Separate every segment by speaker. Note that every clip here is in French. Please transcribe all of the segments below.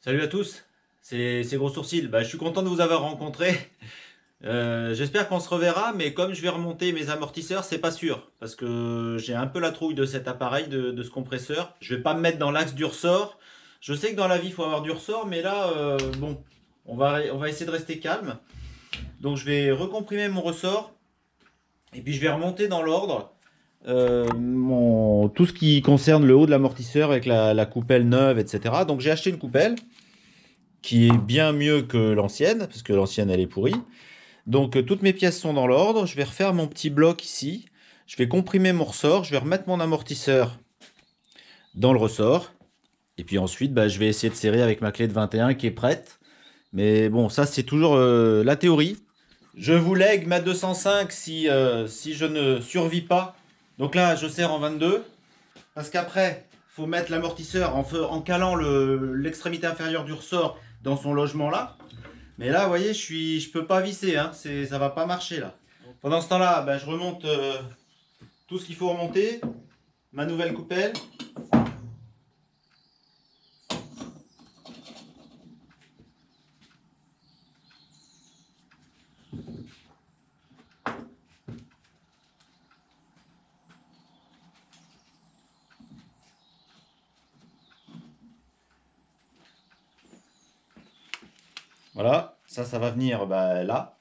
Speaker 1: Salut à tous, c'est Gros Sourcil. Bah, je suis content de vous avoir rencontré. J'espère qu'on se reverra, mais comme je vais remonter mes amortisseurs, c'est pas sûr. Parce que j'ai un peu la trouille de cet appareil, de ce compresseur. Je vais pas me mettre dans l'axe du ressort. Je sais que dans la vie, il faut avoir du ressort, mais là, bon, on va essayer de rester calme. Donc je vais recomprimer mon ressort, et puis je vais remonter dans l'ordre tout ce qui concerne le haut de l'amortisseur avec la coupelle neuve, etc. Donc j'ai acheté une coupelle qui est bien mieux que l'ancienne, parce que l'ancienne elle est pourrie. Donc toutes mes pièces sont dans l'ordre, je vais refaire mon petit bloc ici, je vais comprimer mon ressort, je vais remettre mon amortisseur dans le ressort, et puis ensuite bah, je vais essayer de serrer avec ma clé de 21 qui est prête. Mais bon, ça c'est toujours la théorie. Je vous lègue ma 205 si je ne survis pas. Donc là je serre en 22, parce qu'après il faut mettre l'amortisseur en calant l'extrémité inférieure du ressort dans son logement là. Mais là, vous voyez, je peux pas visser, hein, ça va pas marcher là. Pendant ce temps-là, ben, je remonte tout ce qu'il faut remonter, ma nouvelle coupelle. Voilà, ça va venir bah, là.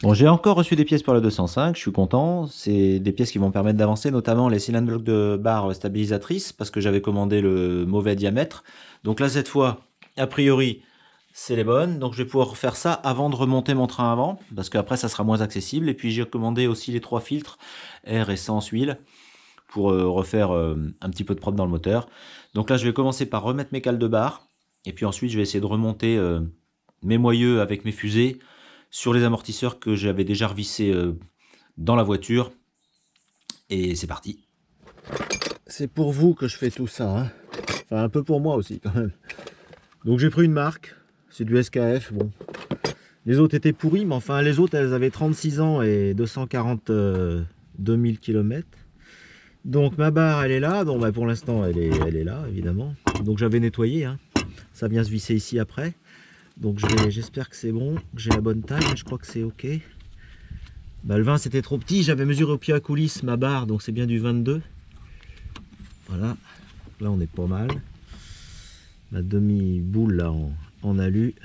Speaker 1: Bon, j'ai encore reçu des pièces pour la 205, je suis content. C'est des pièces qui vont me permettre d'avancer, notamment les cylindres blocs de barre stabilisatrices, parce que j'avais commandé le mauvais diamètre. Donc là, cette fois, a priori, c'est les bonnes. Donc je vais pouvoir faire ça avant de remonter mon train avant, parce qu'après, ça sera moins accessible. Et puis j'ai commandé aussi les 3 filtres, air, essence, huile, pour refaire un petit peu de propre dans le moteur. Donc là, je vais commencer par remettre mes cales de barre, et puis ensuite, je vais essayer de remonter mes moyeux avec mes fusées, sur les amortisseurs que j'avais déjà revissés dans la voiture. Et c'est parti. C'est pour vous que je fais tout ça. Hein. Enfin, un peu pour moi aussi quand même. Donc j'ai pris une marque. C'est du SKF. Bon. Les autres étaient pourris, mais enfin les autres elles avaient 36 ans et 242 000 km. Donc ma barre elle est là. Donc bah, pour l'instant elle est là évidemment. Donc j'avais nettoyé. Hein. Ça vient se visser ici après. Donc j'espère que c'est bon, que j'ai la bonne taille, je crois que c'est ok. Bah, le 20 c'était trop petit, j'avais mesuré au pied à coulisse ma barre, donc c'est bien du 22. Voilà, là on est pas mal. Ma demi-boule là en alu.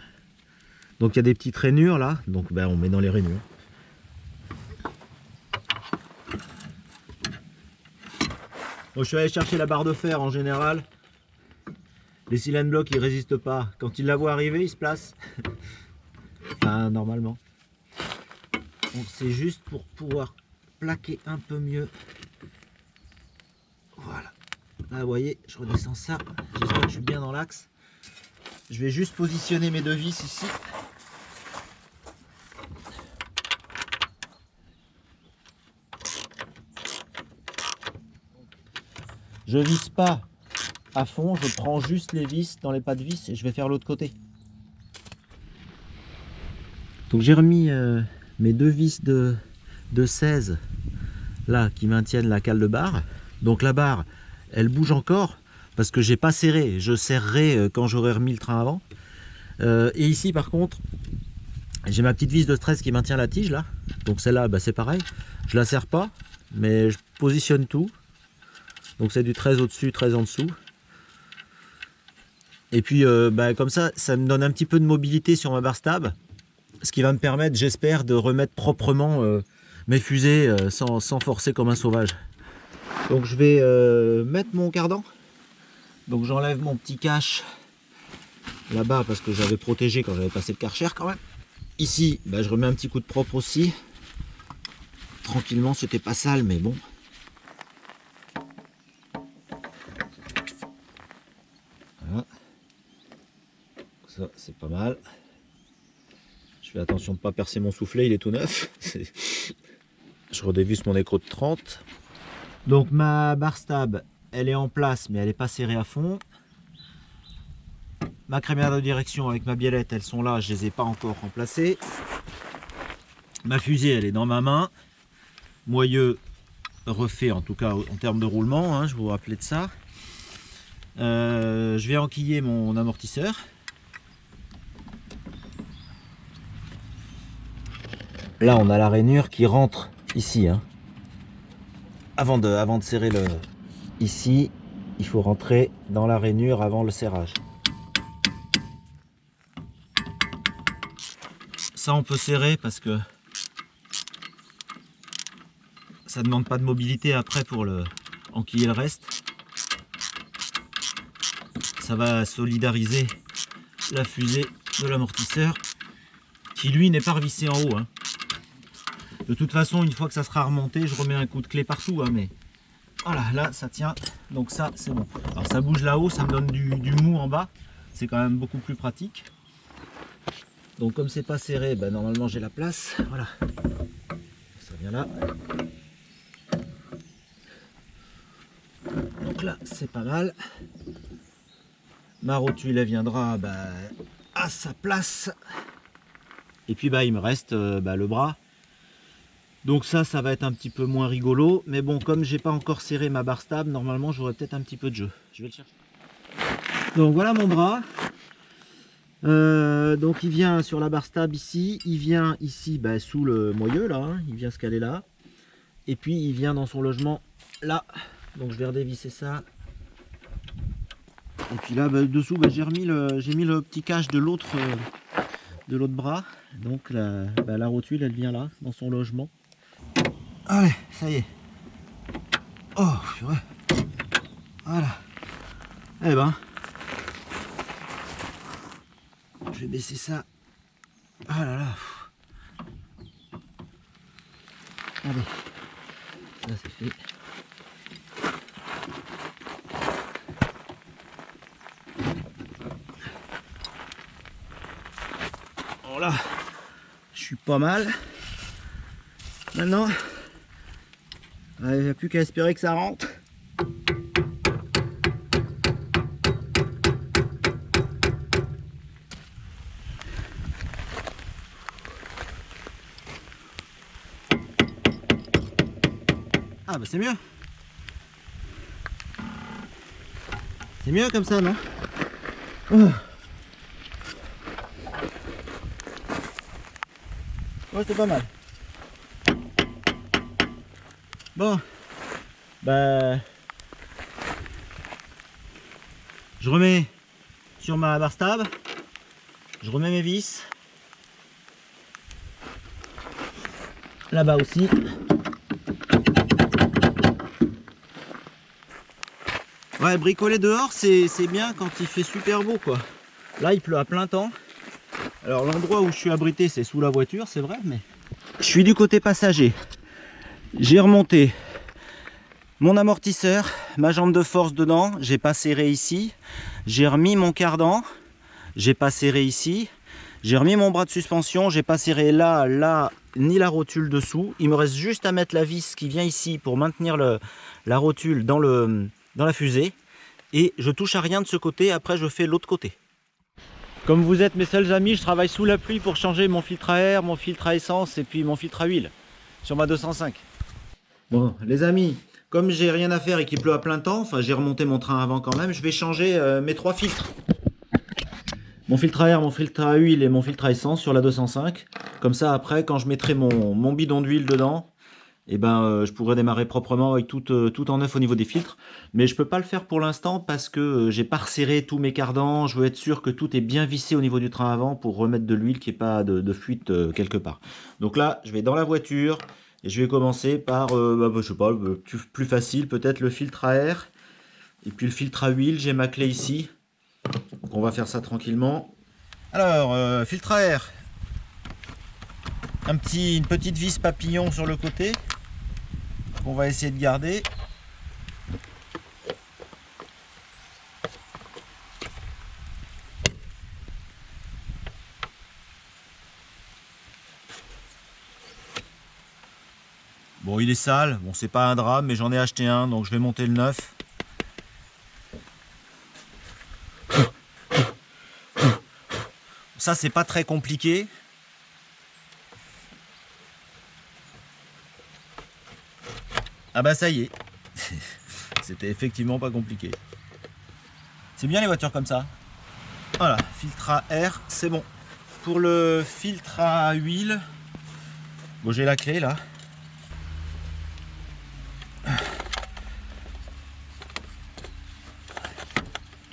Speaker 1: Donc il y a des petites rainures là, donc bah, on met dans les rainures. Donc je suis allé chercher la barre de fer en général. Les cylindres blocs ils résistent pas. Quand ils la voient arriver, ils se placent. Enfin, normalement. Donc c'est juste pour pouvoir plaquer un peu mieux. Voilà. Là, vous voyez, je redescends ça. J'espère que je suis bien dans l'axe. Je vais juste positionner mes deux vis ici. Je visse pas à fond, je prends juste les vis dans les pas de vis et je vais faire l'autre côté. Donc j'ai remis mes deux vis de 16 là qui maintiennent la cale de barre. Donc la barre elle bouge encore parce que j'ai pas serré, je serrerai quand j'aurai remis le train avant. Et ici par contre j'ai ma petite vis de 13 qui maintient la tige là. Donc celle-là bah, c'est pareil, je la serre pas mais je positionne tout. Donc c'est du 13 au-dessus, 13 en dessous. Et puis bah, comme ça, ça me donne un petit peu de mobilité sur ma barre stab. Ce qui va me permettre, j'espère, de remettre proprement mes fusées sans forcer comme un sauvage. Donc je vais mettre mon cardan. Donc j'enlève mon petit cache là-bas parce que j'avais protégé quand j'avais passé le Karcher quand même. Ici, bah, je remets un petit coup de propre aussi. Tranquillement, c'était pas sale, mais bon. Voilà. Ça, c'est pas mal. Je fais attention de ne pas percer mon soufflet, il est tout neuf. Je redévisse mon écrou de 30. Donc ma barre stab, elle est en place, mais elle n'est pas serrée à fond. Ma crémière de direction avec ma biellette, elles sont là, je ne les ai pas encore remplacées. Ma fusée, elle est dans ma main. Moyeu refait, en tout cas en termes de roulement, hein, je vous rappelais de ça. Je vais enquiller mon amortisseur. Là, on a la rainure qui rentre ici. Hein. Avant de serrer le... Ici, il faut rentrer dans la rainure avant le serrage. Ça, on peut serrer parce que ça ne demande pas de mobilité après pour enquiller le reste. Ça va solidariser la fusée de l'amortisseur qui, lui, n'est pas revissé en haut. Hein. De toute façon, une fois que ça sera remonté, je remets un coup de clé partout, hein, mais voilà, là ça tient, donc ça c'est bon. Alors ça bouge là-haut, ça me donne du mou en bas, c'est quand même beaucoup plus pratique. Donc comme c'est pas serré, ben, normalement j'ai la place, voilà. Ça vient là. Donc là c'est pas mal. Ma rotule elle viendra à sa place. Et puis il me reste le bras. Donc ça va être un petit peu moins rigolo, mais bon, comme j'ai pas encore serré ma barre stable, normalement j'aurai peut-être un petit peu de jeu. Je vais le chercher. Donc voilà mon bras. Donc il vient sur la barre stable ici, il vient ici sous le moyeu là, hein, il vient se caler là, et puis il vient dans son logement là. Donc je vais redévisser ça. Et puis là dessous j'ai mis le petit cache de l'autre bras. Donc la rotule elle vient là dans son logement. Allez, ça y est. Oh, purée. Voilà. Eh ben, je vais baisser ça. Ah là là. Allez, ça c'est fait. Voilà, je suis pas mal. Maintenant, il n'y a plus qu'à espérer que ça rentre. Ah bah c'est mieux. C'est mieux comme ça, non? Oh. Ouais, c'est pas mal. Bon, je remets sur ma barre stable, je remets mes vis, là-bas aussi. Ouais, bricoler dehors, c'est bien quand il fait super beau, quoi. Là, il pleut à plein temps. Alors, l'endroit où je suis abrité, c'est sous la voiture, c'est vrai, mais... Je suis du côté passager. J'ai remonté mon amortisseur, ma jambe de force dedans, j'ai pas serré ici. J'ai remis mon cardan, j'ai pas serré ici. J'ai remis mon bras de suspension, j'ai pas serré là, ni la rotule dessous. Il me reste juste à mettre la vis qui vient ici pour maintenir la rotule dans la fusée. Et je touche à rien de ce côté, après je fais l'autre côté. Comme vous êtes mes seuls amis, je travaille sous la pluie pour changer mon filtre à air, mon filtre à essence et puis mon filtre à huile sur ma 205. Bon les amis, comme j'ai rien à faire et qu'il pleut à plein temps, enfin j'ai remonté mon train avant quand même, je vais changer mes 3 filtres. Mon filtre à air, mon filtre à huile et mon filtre à essence sur la 205. Comme ça après quand je mettrai mon bidon d'huile dedans, et ben, je pourrais démarrer proprement avec tout en neuf au niveau des filtres. Mais je peux pas le faire pour l'instant parce que j'ai pas resserré tous mes cardans. Je veux être sûr que tout est bien vissé au niveau du train avant pour remettre de l'huile, qu'il n'y ait pas de fuite quelque part. Donc là, je vais dans la voiture et je vais commencer par, je sais pas, plus facile, peut-être le filtre à air et puis le filtre à huile. J'ai ma clé ici. Donc on va faire ça tranquillement. Alors, filtre à air. Une petite vis papillon sur le côté qu'on va essayer de garder. Bon, il est sale, bon, c'est pas un drame, mais j'en ai acheté un, donc je vais monter le neuf. Ça, c'est pas très compliqué. Ah bah ça y est, c'était effectivement pas compliqué. C'est bien les voitures comme ça. Voilà, filtre à air, c'est bon. Pour le filtre à huile, bon, j'ai la clé là.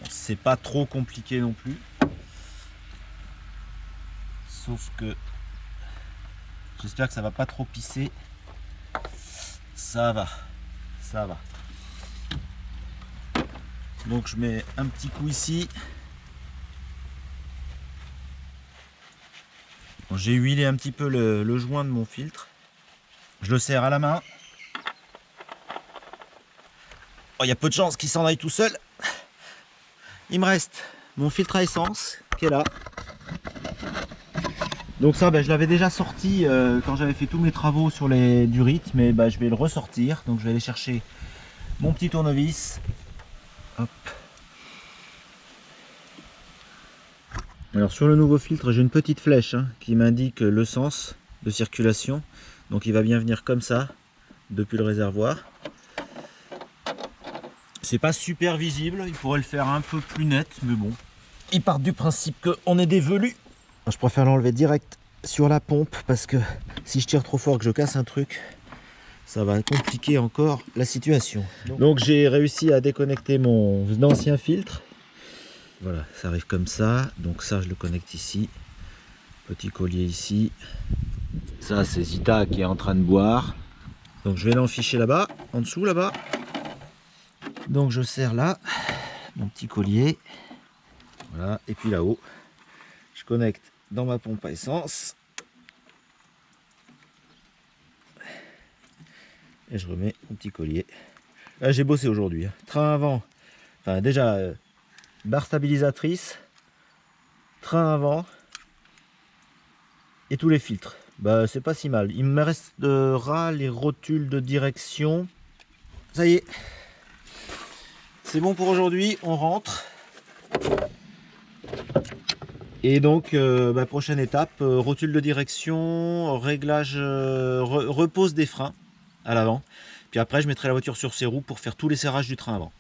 Speaker 1: C'est pas trop compliqué non plus. Sauf que j'espère que ça va pas trop pisser. Ça va, ça va. Donc je mets un petit coup ici. Bon, j'ai huilé un petit peu le joint de mon filtre. Je le serre à la main. Oh, il y a peu de chances qu'il s'en aille tout seul. Il me reste mon filtre à essence qui est là. Donc ça, je l'avais déjà sorti quand j'avais fait tous mes travaux sur les durites, mais je vais le ressortir. Donc je vais aller chercher mon petit tournevis. Hop. Alors sur le nouveau filtre, j'ai une petite flèche qui m'indique le sens de circulation. Donc il va bien venir comme ça depuis le réservoir. C'est pas super visible, il pourrait le faire un peu plus net, mais bon. Ils partent du principe qu'on est des velus. Je préfère l'enlever direct sur la pompe parce que si je tire trop fort que je casse un truc, ça va compliquer encore la situation. Donc j'ai réussi à déconnecter mon ancien filtre. Voilà, ça arrive comme ça. Donc ça, je le connecte ici. Petit collier ici. Ça, c'est Zita qui est en train de boire. Donc je vais l'enficher là-bas, en dessous là-bas. Donc je serre là, mon petit collier. Voilà, et puis là-haut, je connecte dans ma pompe à essence. Et je remets mon petit collier. Là, j'ai bossé aujourd'hui. Train avant, enfin déjà, barre stabilisatrice, train avant et tous les filtres. C'est pas si mal. Il me restera les rotules de direction. Ça y est, c'est bon pour aujourd'hui, on rentre. Et donc, prochaine étape, rotule de direction, réglage, repose des freins à l'avant. Puis après, je mettrai la voiture sur ses roues pour faire tous les serrages du train avant.